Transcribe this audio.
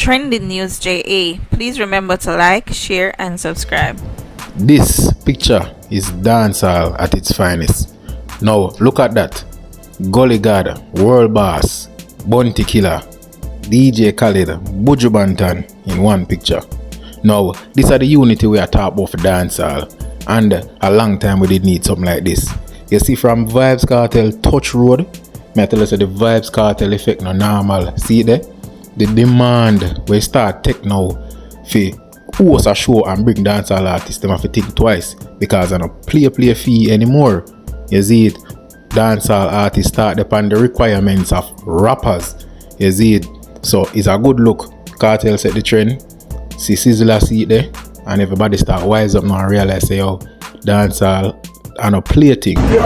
Trending News JA. Please remember to like, share, and subscribe. This picture is dancehall at its finest. Now look at that. Gully God, World Boss, Bounty Killer, DJ Khaled, Buju Banton in one picture. Now these are the unity we are talking about for dancehall, and a long time we did need something like this. You see, from VYBZ Kartel Touch Road, I tell you the VYBZ Kartel effect no normal. See it there? The demand we start take now for host a show and bring dancehall artists, them have to think twice because I don't play fee anymore. You see it? Dancehall artists start upon the requirements of rappers. You see it? So it's a good look. Kartel set the trend. See Sizzler see it there, and everybody start wise up now and realize say, oh, dancehall and a play thing. Regular.